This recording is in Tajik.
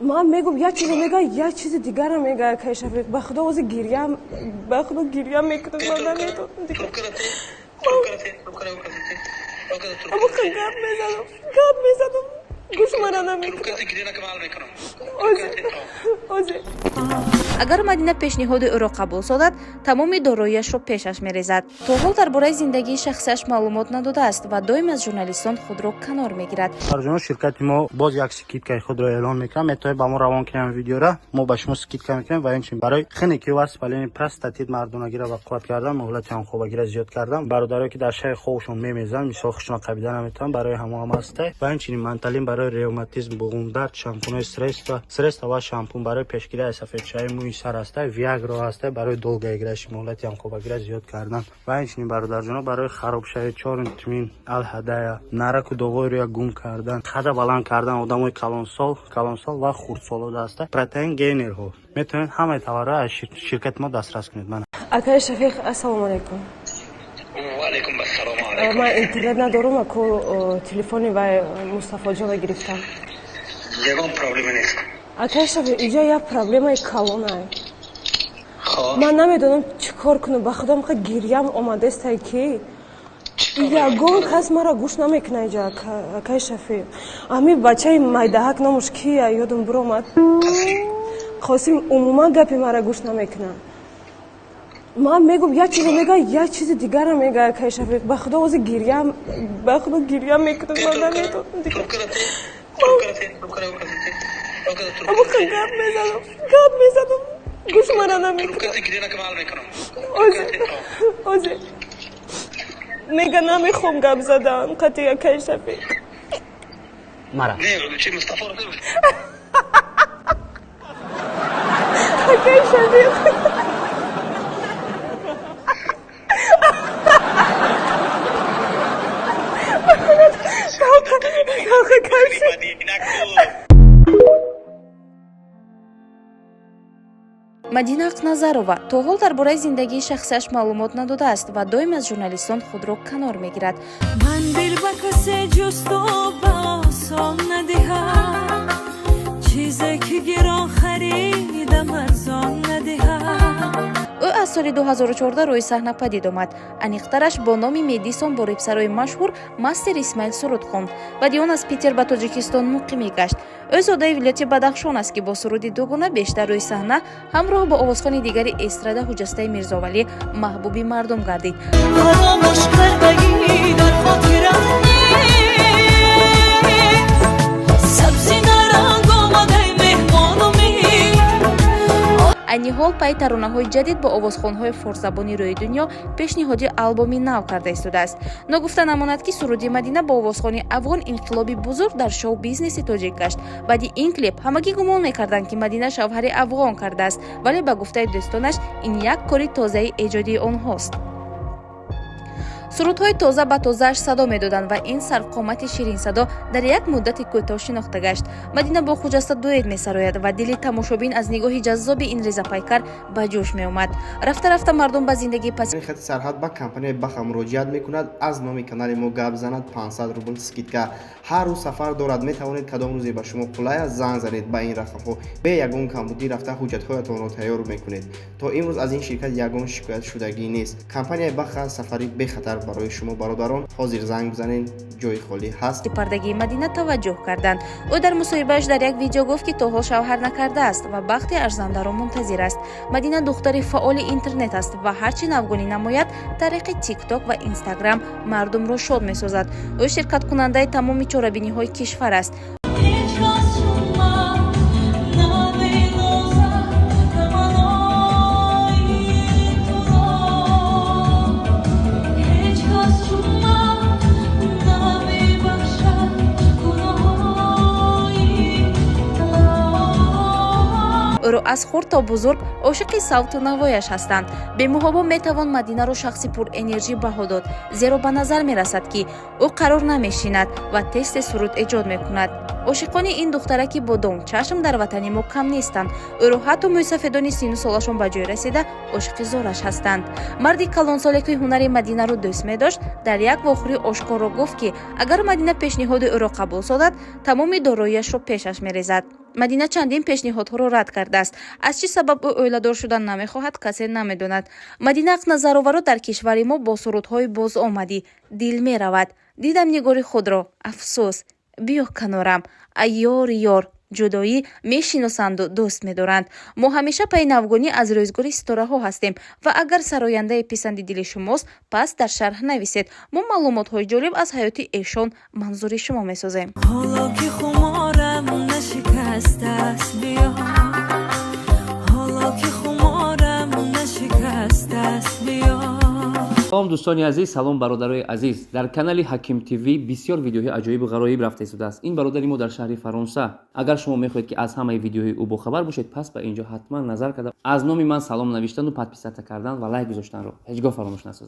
من میگم یه چیزی میگه یه چیز دیگر هم میگه که شفیق به خدا واسه گریم میکنم من نمیتونم دیگه اما گپ میزدم گوش من نمیکنم агар Мадина пешниҳоди ӯро қабул содад тамоми дороияшро пешаш мерезад. То ҳол дар бораи зиндагии шахсияш маълумот надодааст ва доим аз журналистон худро канор мегирад. Арзуно ширкати мо боз як скидкаи худро эълон мекунад. Метавонед ба мо равон кунем видеора, мо ба шумо скидка мекунем ва инчин барои хини ки вас балини простатит мардонагира ва қувват кардан, муҳлати онхобагира зиёд кардан, бародарое ки дар шаҳри хобшон мемезан, мисол хушно қабида наметаван барои ҳамо ҳам ҳастай ва инчин манталин барои ревматизм, буғумдард, шампунои средства ва шампун барои пешгирии сафедшавии мӯи сар ҳастай, виагро ҳастай барои долгая гираши муҳлати онхобагира зиёд кардан ва инчин бародарҷоно барои харобшавии чоринтмин, алҳадая, нараку довориро гум кардан, қада баланд кардан одамои калонсол ва хурдсолода ҳастай, протеин гейнерҳо метавонед ҳамаи товарро аз ширкати мо дастрас кунед. Ман акай Шафиқ, ассалому алайкум. وعليكم السلام عليكم. من интернет ندارم اكو تلفنی و مصطفی جان گرفتم. یگان پرابلمی نیست. акай Шафиқ, اینجا یه پرابلم کلونه. من نمیدونم چیکار کنم. به خدا میخوام گریم اومده است که یگان کس مرا گوش نمیکنه اینجا акай Шафиқ. همین بچه مایدهک نامش کیه یادم برآمد. قاسم عموما گپی مرا گوش نمیکنه. من میگم یه چیزی میگه یه چیز دیگر هم میگه акай Шафиқ. به خدا واسه گریم میکنم من نمیتونم دیگه. اما گپ میزدم گوش من نمیکنه. میگه نمیخوام گپ زدم قطعی акай Шафиқ. мара نه چی مصطفی رو акай Шафиқ. Мадина Ақназарова то ҳол дар бораи зиндагии шахсияш маълумот надодааст ва доим аз журналистон худро канор мегирад. Ман дил ба касе ҷусту ба осон надиҳад, чизе ки гирон харидам арзон надиҳад. ӯ аз соли 2014 рӯи саҳна падид омад. Аниқтараш бо номи Медисон бо репсарои машҳур Мастер Исмаил суруд хонд. Баъди он аз Питер ба Тоҷикистон муқимӣ гашт. ӯ зодаи вилояти Бадахшон аст ки бо суруди дугуна бештар рӯи саҳна ҳамроҳ бо овозхони дигари эстрада ҳуҷастаи Мирзовалӣ маҳбуби мардум гардид. айни ҳол пай таронаҳои ҷадид бо овозхонҳои форсзабони рӯи дунё пешниҳоди албоми нав карда истодааст. Ногуфта намонад ки суруди Мадина бо овозхони афғон инқилоби бузург дар шоу-бизнеси тоҷик гашт. Баъди ин клип ҳамагӣ гумон мекарданд ки Мадина шавҳари афғон кардааст, вале ба гуфтаи дӯстонаш ин як кори тозаи эҷоди онҳост. сурудҳои тоза ба тозааш садо медоданд ва ин сарвқомати ширинсадо дар як муддати кӯтоҳ шинохта гашт. Мадина бо хуҷаста дуэт месарояд ва дили тамошобин аз нигоҳи ҷаззоби ин резапайкар ба ҷӯш меомад. Рафта мардум ба зиндагии паси خط سرحد با کمپانی بخ مراجعت میکند. از نام کانال ما گپ زند 500 روبل سکیدکا. هر روز سفر دارد میتوانید کدام روزی به شما قلای زنگ زنید به این رقم ها به یگان کمبودی رفته حجت هایتان را تیار میکنید. تا امروز از این شرکت یگان شکایت شدگی نیست. کمپانی بخ سفری به خطر برای شما برادران حاضر زنگ بزنید، جای خالی هست. пардагии Мадина таваҷҷӯҳ карданд. ӯ дар мусоҳибааш дар як видео гуфт ки то ҳол шавҳар накардааст ва бахти арзандаро мунтазир аст. Мадина духтари фаъоли интернет аст ва ҳарчи навгонӣ намояд тариқи TikTok ва Instagram мардумро шод месозад. ӯ ширкаткунандаи тамоми чорабиниҳои кишвар аст. ӯро аз хурд то бузург ошиқи савту навояш ҳастанд. Бемуҳобо метавон Мадинаро шахси пурэнержӣ баҳо дод, зеро ба назар мерасад ки ӯ қарор намешинад ва тесте суруд эҷод мекунад. ошиқони ин духтараки бодом чашм дар ватани мо кам нестанд. ӯро ҳатто мӯйсафедони сину солашон ба ҷой расида ошиқи зораш ҳастанд. марди калонсоле ки ҳунари Мадинаро дӯст медошт дар як вохӯрӣ ошкоро гуфт ки агар Мадина пешниҳоди ӯро қабул содад, тамоми дороияшро пешаш мерезад. мадина чандин пешниҳодҳоро рад кардааст. Аз чӣ сабаб ӯ оиладор шудан намехоҳад, касе намедонад. Мадина ақназароваро дар кишвари мо бо сурудҳои бозомадӣ дил меравад. дидам нигори худро, афсӯс, биё канорам, айёр ёр ҷудоӣ мешиносанду дӯст медоранд. мо ҳамеша пайи навгонӣ аз рӯзгори ситораҳо ҳастем ва агар сарояндаи писанди дили шумост, пас дар шарҳ нависед. мо маълумотҳои ҷолиб аз ҳаёти эшон манзури шумо месозем. حالا که خمارم نشکسته است بیا حالا که خمارم نشکسته است بیا салом дӯстони азиз, салом бародарои азиз. Дар канали Ҳаким ТВ бисёр видеоҳои аҷоибу ғароиб рафта истодааст. Ин бародари мо дар шаҳри Фаронса. Агар шумо мехоҳед ки аз ҳамаи видеоҳои ӯ бохабар бошед, пас ба инҷо ҳатман назар карда аз номи ман салом навиштану подписата кардан ва лайк гузоштанро ҳеҷ гоҳ фаромӯш насозед.